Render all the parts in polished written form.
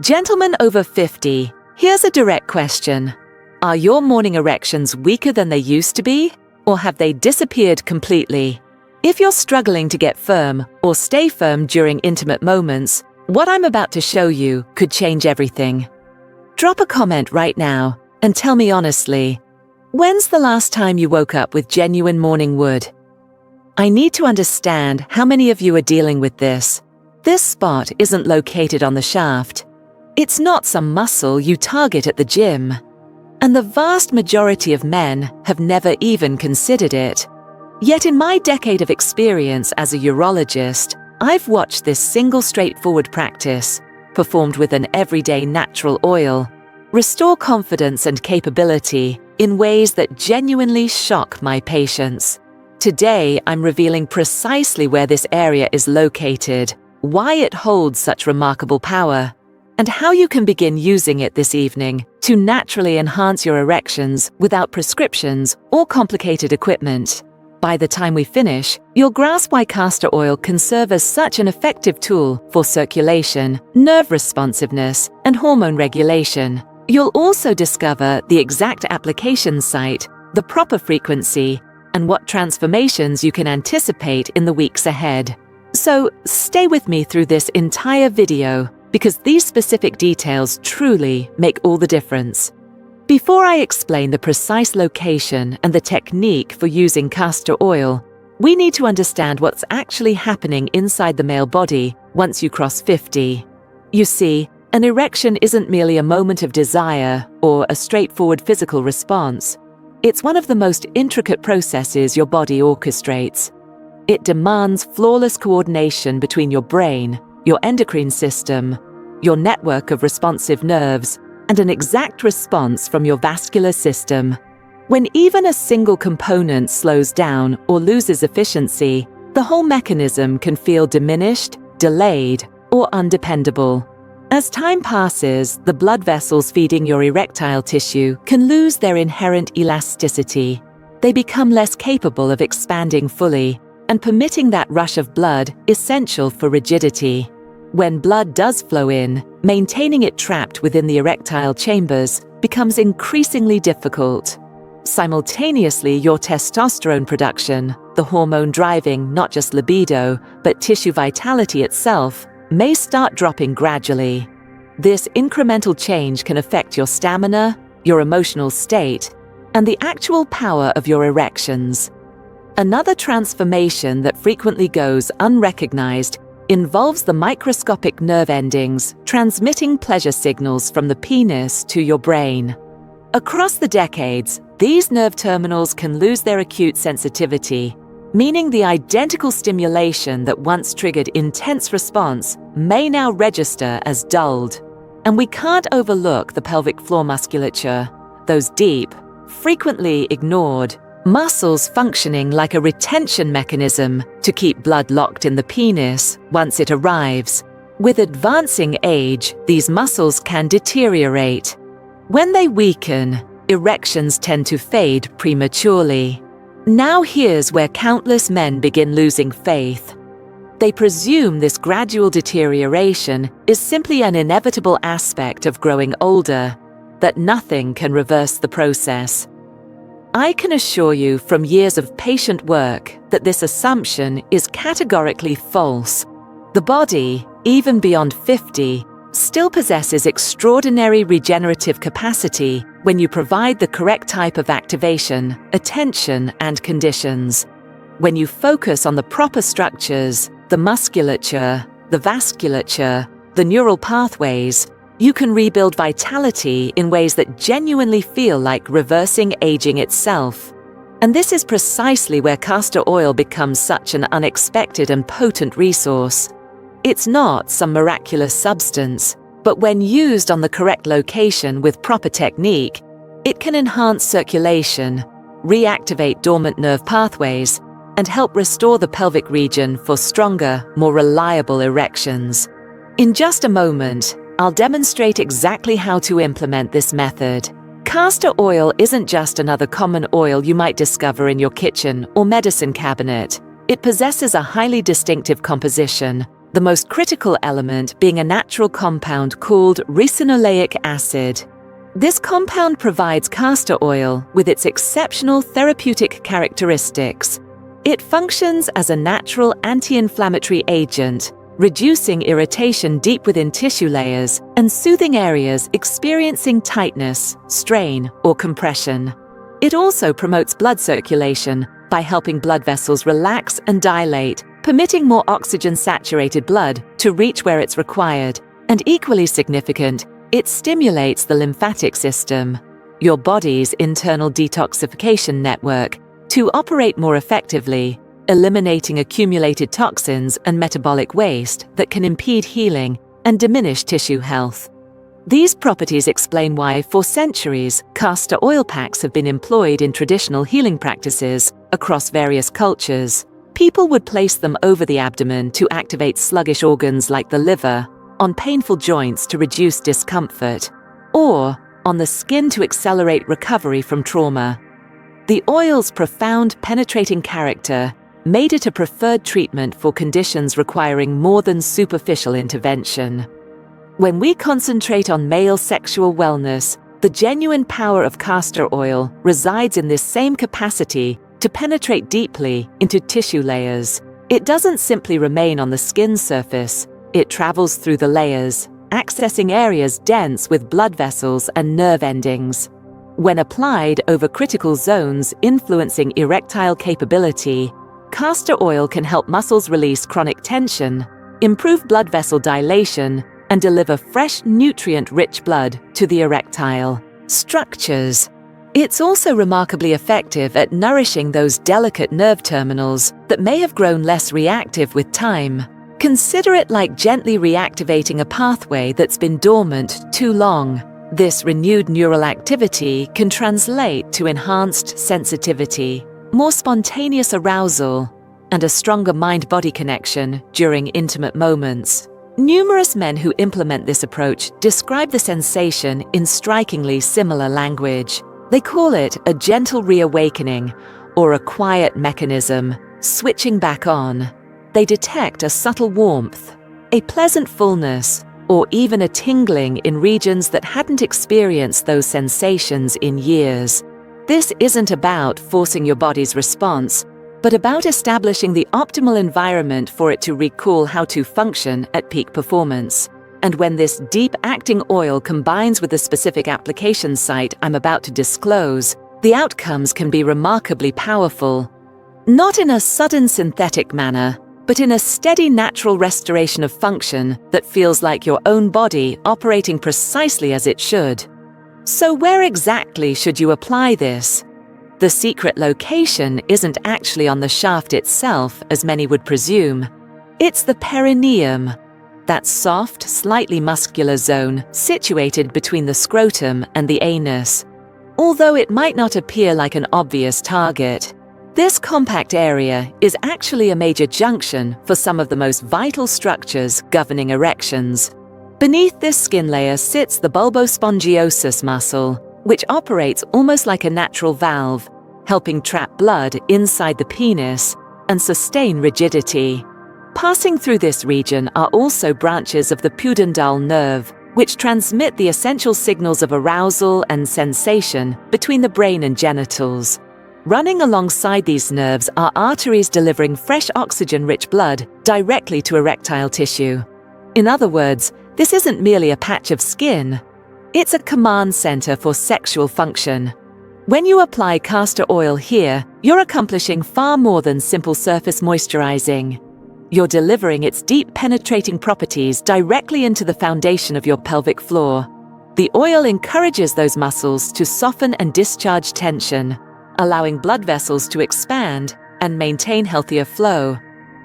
Gentlemen over 50, here's a direct question. Are your morning erections weaker than they used to be, or have they disappeared completely? If you're struggling to get firm or stay firm during intimate moments, what I'm about to show you could change everything. Drop a comment right now and tell me honestly, when's the last time you woke up with genuine morning wood? I need to understand how many of you are dealing with this. This spot isn't located on the shaft. It's not some muscle you target at the gym. And the vast majority of men have never even considered it. Yet in my decade of experience as a urologist, I've watched this single straightforward practice, performed with an everyday natural oil, restore confidence and capability in ways that genuinely shock my patients. Today, I'm revealing precisely where this area is located, why it holds such remarkable power, and how you can begin using it this evening to naturally enhance your erections without prescriptions or complicated equipment. By the time we finish, you'll grasp why castor oil can serve as such an effective tool for circulation, nerve responsiveness, and hormone regulation. You'll also discover the exact application site, the proper frequency, and what transformations you can anticipate in the weeks ahead. So stay with me through this entire video, because these specific details truly make all the difference. Before I explain the precise location and the technique for using castor oil, we need to understand what's actually happening inside the male body once you cross 50. You see, an erection isn't merely a moment of desire or a straightforward physical response. It's one of the most intricate processes your body orchestrates. It demands flawless coordination between your brain, your endocrine system, your network of responsive nerves, and an exact response from your vascular system. When even a single component slows down or loses efficiency, the whole mechanism can feel diminished, delayed, or undependable. As time passes, the blood vessels feeding your erectile tissue can lose their inherent elasticity. They become less capable of expanding fully, and permitting that rush of blood essential for rigidity. When blood does flow in, maintaining it trapped within the erectile chambers becomes increasingly difficult. Simultaneously, your testosterone production, the hormone driving not just libido, but tissue vitality itself, may start dropping gradually. This incremental change can affect your stamina, your emotional state, and the actual power of your erections. Another transformation that frequently goes unrecognized involves the microscopic nerve endings transmitting pleasure signals from the penis to your brain. Across the decades, these nerve terminals can lose their acute sensitivity, meaning the identical stimulation that once triggered intense response may now register as dulled. And we can't overlook the pelvic floor musculature, those deep, frequently ignored muscles functioning like a retention mechanism to keep blood locked in the penis once it arrives. With advancing age, these muscles can deteriorate. When they weaken, erections tend to fade prematurely. Now here's where countless men begin losing faith. They presume this gradual deterioration is simply an inevitable aspect of growing older, that nothing can reverse the process. I can assure you from years of patient work that this assumption is categorically false. The body, even beyond 50, still possesses extraordinary regenerative capacity when you provide the correct type of activation, attention, and conditions. When you focus on the proper structures, the musculature, the vasculature, the neural pathways, you can rebuild vitality in ways that genuinely feel like reversing aging itself. And this is precisely where castor oil becomes such an unexpected and potent resource. It's not some miraculous substance, but when used on the correct location with proper technique, it can enhance circulation, reactivate dormant nerve pathways, and help restore the pelvic region for stronger, more reliable erections. In just a moment, I'll demonstrate exactly how to implement this method. Castor oil isn't just another common oil you might discover in your kitchen or medicine cabinet. It possesses a highly distinctive composition, the most critical element being a natural compound called ricinoleic acid. This compound provides castor oil with its exceptional therapeutic characteristics. It functions as a natural anti-inflammatory agent, reducing irritation deep within tissue layers and soothing areas experiencing tightness, strain, or compression. It also promotes blood circulation by helping blood vessels relax and dilate, permitting more oxygen-saturated blood to reach where it's required. And equally significant, it stimulates the lymphatic system, your body's internal detoxification network, to operate more effectively, eliminating accumulated toxins and metabolic waste that can impede healing and diminish tissue health. These properties explain why, for centuries, castor oil packs have been employed in traditional healing practices across various cultures. People would place them over the abdomen to activate sluggish organs like the liver, on painful joints to reduce discomfort, or on the skin to accelerate recovery from trauma. The oil's profound, penetrating character made it a preferred treatment for conditions requiring more than superficial intervention. When we concentrate on male sexual wellness, the genuine power of castor oil resides in this same capacity to penetrate deeply into tissue layers. It doesn't simply remain on the skin surface, it travels through the layers, accessing areas dense with blood vessels and nerve endings. When applied over critical zones influencing erectile capability, castor oil can help muscles release chronic tension, improve blood vessel dilation, and deliver fresh, nutrient-rich blood to the erectile structures. It's also remarkably effective at nourishing those delicate nerve terminals that may have grown less reactive with time. Consider it like gently reactivating a pathway that's been dormant too long. This renewed neural activity can translate to enhanced sensitivity, more spontaneous arousal, and a stronger mind-body connection during intimate moments. Numerous men who implement this approach describe the sensation in strikingly similar language. They call it a gentle reawakening or a quiet mechanism, switching back on. They detect a subtle warmth, a pleasant fullness, or even a tingling in regions that hadn't experienced those sensations in years. This isn't about forcing your body's response, but about establishing the optimal environment for it to recall how to function at peak performance. And when this deep-acting oil combines with the specific application site I'm about to disclose, the outcomes can be remarkably powerful. Not in a sudden synthetic manner, but in a steady natural restoration of function that feels like your own body operating precisely as it should. So where exactly should you apply this? The secret location isn't actually on the shaft itself, as many would presume. It's the perineum, that soft, slightly muscular zone situated between the scrotum and the anus. Although it might not appear like an obvious target, this compact area is actually a major junction for some of the most vital structures governing erections. Beneath this skin layer sits the bulbospongiosus muscle, which operates almost like a natural valve, helping trap blood inside the penis and sustain rigidity. Passing through this region are also branches of the pudendal nerve, which transmit the essential signals of arousal and sensation between the brain and genitals. Running alongside these nerves are arteries delivering fresh oxygen-rich blood directly to erectile tissue. In other words, this isn't merely a patch of skin. It's a command center for sexual function. When you apply castor oil here, you're accomplishing far more than simple surface moisturizing. You're delivering its deep penetrating properties directly into the foundation of your pelvic floor. The oil encourages those muscles to soften and discharge tension, allowing blood vessels to expand and maintain healthier flow.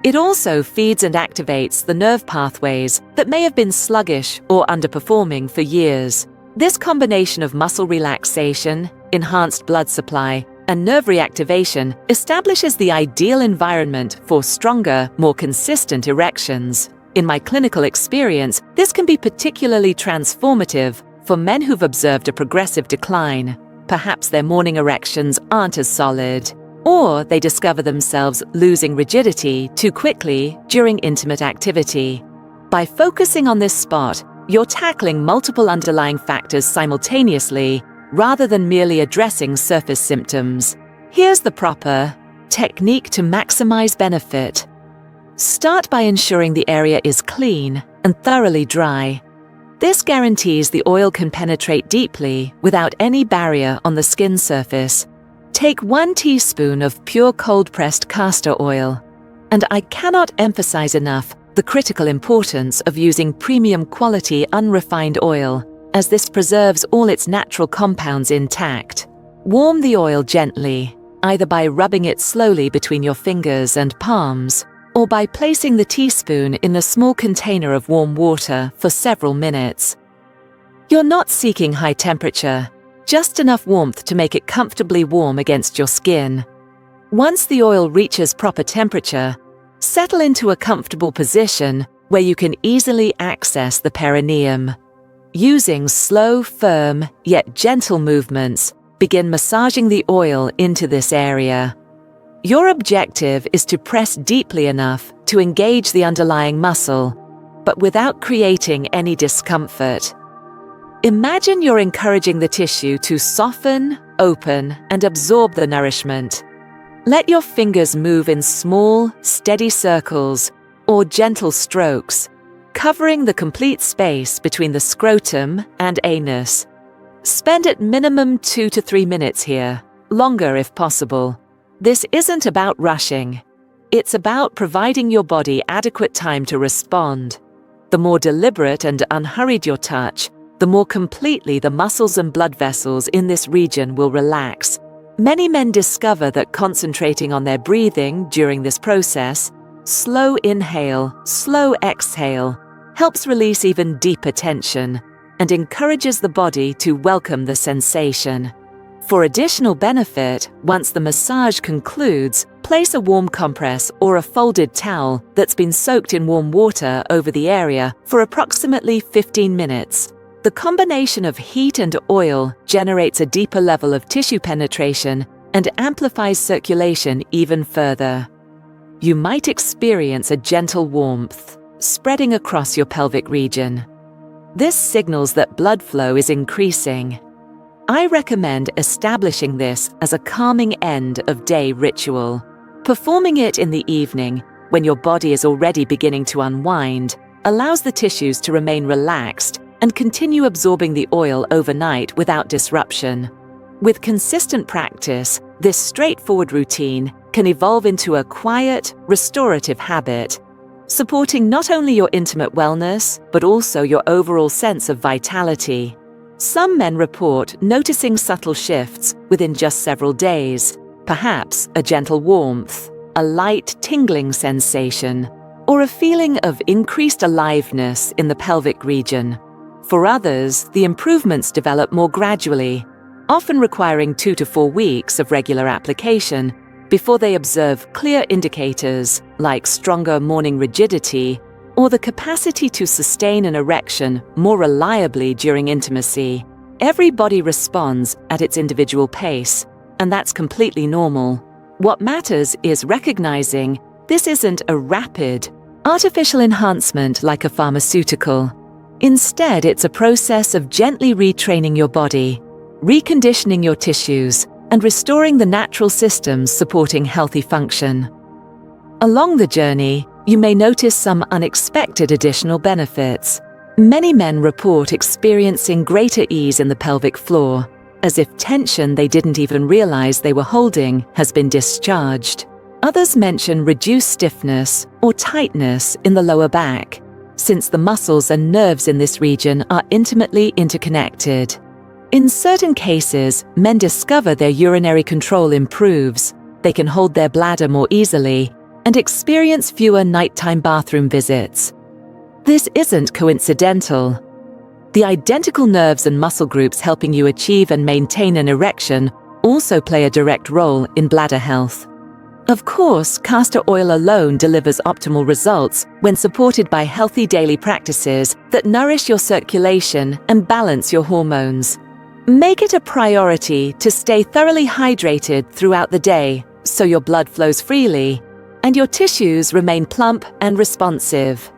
It also feeds and activates the nerve pathways that may have been sluggish or underperforming for years. This combination of muscle relaxation, enhanced blood supply, and nerve reactivation establishes the ideal environment for stronger, more consistent erections. In my clinical experience, this can be particularly transformative for men who've observed a progressive decline. Perhaps their morning erections aren't as solid, or they discover themselves losing rigidity too quickly during intimate activity. By focusing on this spot, you're tackling multiple underlying factors simultaneously rather than merely addressing surface symptoms. Here's the proper technique to maximize benefit. Start by ensuring the area is clean and thoroughly dry. This guarantees the oil can penetrate deeply without any barrier on the skin surface. Take 1 teaspoon of pure cold-pressed castor oil. And I cannot emphasize enough the critical importance of using premium quality unrefined oil, as this preserves all its natural compounds intact. Warm the oil gently, either by rubbing it slowly between your fingers and palms, or by placing the teaspoon in a small container of warm water for several minutes. You're not seeking high temperature, just enough warmth to make it comfortably warm against your skin. Once the oil reaches proper temperature, settle into a comfortable position where you can easily access the perineum. Using slow, firm, yet gentle movements, begin massaging the oil into this area. Your objective is to press deeply enough to engage the underlying muscle, but without creating any discomfort. Imagine you're encouraging the tissue to soften, open, and absorb the nourishment. Let your fingers move in small, steady circles or gentle strokes, covering the complete space between the scrotum and anus. Spend at minimum 2 to 3 minutes here, longer if possible. This isn't about rushing. It's about providing your body adequate time to respond. The more deliberate and unhurried your touch, the more completely the muscles and blood vessels in this region will relax. Many men discover that concentrating on their breathing during this process, slow inhale, slow exhale, helps release even deeper tension and encourages the body to welcome the sensation. For additional benefit, once the massage concludes, place a warm compress or a folded towel that's been soaked in warm water over the area for approximately 15 minutes. The combination of heat and oil generates a deeper level of tissue penetration and amplifies circulation even further. You might experience a gentle warmth spreading across your pelvic region. This signals that blood flow is increasing. I recommend establishing this as a calming end-of-day ritual. Performing it in the evening, when your body is already beginning to unwind, allows the tissues to remain relaxed and continue absorbing the oil overnight without disruption. With consistent practice, this straightforward routine can evolve into a quiet, restorative habit, supporting not only your intimate wellness, but also your overall sense of vitality. Some men report noticing subtle shifts within just several days, perhaps a gentle warmth, a light tingling sensation, or a feeling of increased aliveness in the pelvic region. For others, the improvements develop more gradually, often requiring 2 to 4 weeks of regular application before they observe clear indicators like stronger morning rigidity or the capacity to sustain an erection more reliably during intimacy. Every body responds at its individual pace, and that's completely normal. What matters is recognizing this isn't a rapid, artificial enhancement like a pharmaceutical. Instead, it's a process of gently retraining your body, reconditioning your tissues, and restoring the natural systems supporting healthy function. Along the journey, you may notice some unexpected additional benefits. Many men report experiencing greater ease in the pelvic floor, as if tension they didn't even realize they were holding has been discharged. Others mention reduced stiffness or tightness in the lower back, since the muscles and nerves in this region are intimately interconnected. In certain cases, men discover their urinary control improves, they can hold their bladder more easily, and experience fewer nighttime bathroom visits. This isn't coincidental. The identical nerves and muscle groups helping you achieve and maintain an erection also play a direct role in bladder health. Of course, castor oil alone delivers optimal results when supported by healthy daily practices that nourish your circulation and balance your hormones. Make it a priority to stay thoroughly hydrated throughout the day so your blood flows freely and your tissues remain plump and responsive.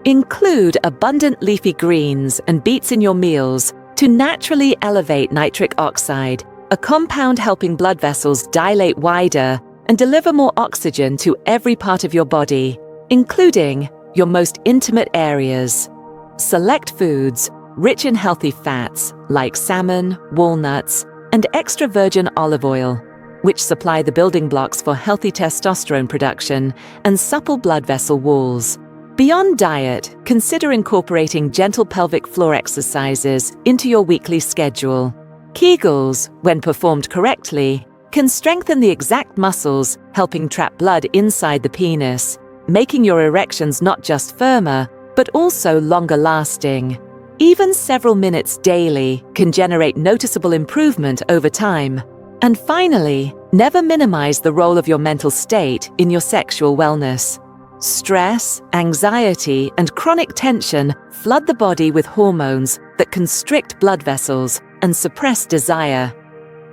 Include abundant leafy greens and beets in your meals to naturally elevate nitric oxide, a compound helping blood vessels dilate wider and deliver more oxygen to every part of your body, including your most intimate areas. Select foods rich in healthy fats like salmon, walnuts, and extra virgin olive oil, which supply the building blocks for healthy testosterone production and supple blood vessel walls. Beyond diet, consider incorporating gentle pelvic floor exercises into your weekly schedule. Kegels, when performed correctly, can strengthen the exact muscles helping trap blood inside the penis, making your erections not just firmer, but also longer lasting. Even several minutes daily can generate noticeable improvement over time. And finally, never minimize the role of your mental state in your sexual wellness. Stress, anxiety, and chronic tension flood the body with hormones that constrict blood vessels and suppress desire.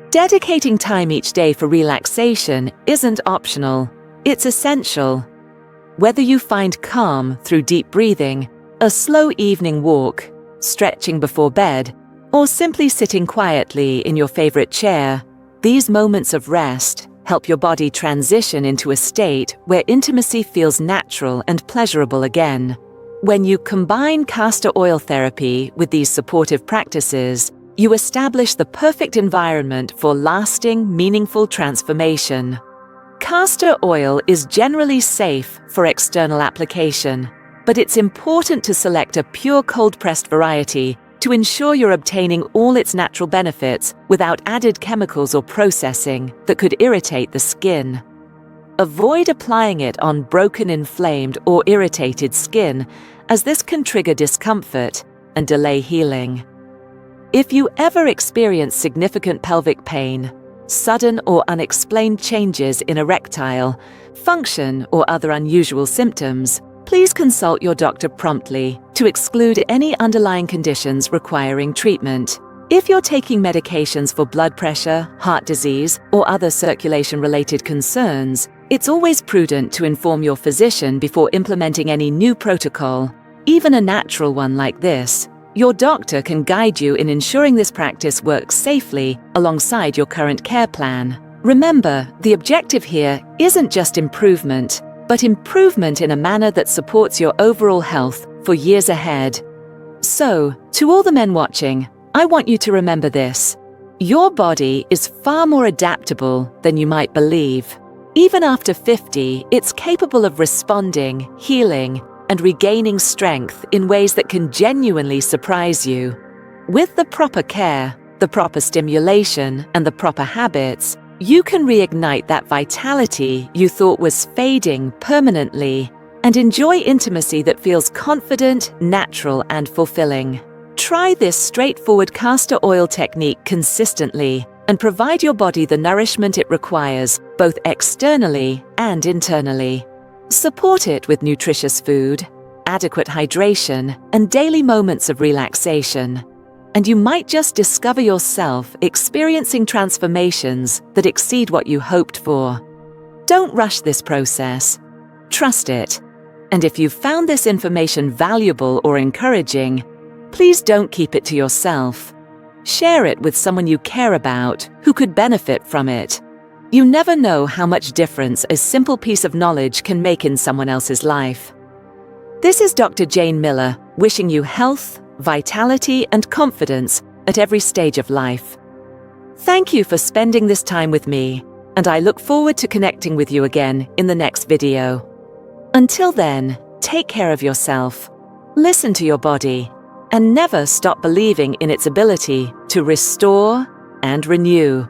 Dedicating time each day for relaxation isn't optional, it's essential. Whether you find calm through deep breathing, a slow evening walk, stretching before bed, or simply sitting quietly in your favorite chair, these moments of rest help your body transition into a state where intimacy feels natural and pleasurable again. When you combine castor oil therapy with these supportive practices, you establish the perfect environment for lasting, meaningful transformation. Castor oil is generally safe for external application, but it's important to select a pure cold-pressed variety to ensure you're obtaining all its natural benefits without added chemicals or processing that could irritate the skin. Avoid applying it on broken, inflamed, or irritated skin, as this can trigger discomfort and delay healing. If you ever experience significant pelvic pain, sudden or unexplained changes in erectile, function, or other unusual symptoms, please consult your doctor promptly to exclude any underlying conditions requiring treatment. If you're taking medications for blood pressure, heart disease, or other circulation-related concerns, it's always prudent to inform your physician before implementing any new protocol, even a natural one like this. Your doctor can guide you in ensuring this practice works safely alongside your current care plan. Remember, the objective here isn't just improvement, but improvement in a manner that supports your overall health for years ahead. So, to all the men watching, I want you to remember this. Your body is far more adaptable than you might believe. Even after 50, it's capable of responding, healing, and regaining strength in ways that can genuinely surprise you. With the proper care, the proper stimulation, and the proper habits, you can reignite that vitality you thought was fading permanently and enjoy intimacy that feels confident, natural, and fulfilling. Try this straightforward castor oil technique consistently and provide your body the nourishment it requires, both externally and internally. Support it with nutritious food, adequate hydration, and daily moments of relaxation. And you might just discover yourself experiencing transformations that exceed what you hoped for. Don't rush this process. Trust it. And if you've found this information valuable or encouraging, please don't keep it to yourself. Share it with someone you care about who could benefit from it. You never know how much difference a simple piece of knowledge can make in someone else's life. This is Dr. Jane Miller, wishing you health, vitality, and confidence at every stage of life. Thank you for spending this time with me, and I look forward to connecting with you again in the next video. Until then, take care of yourself, listen to your body, and never stop believing in its ability to restore and renew.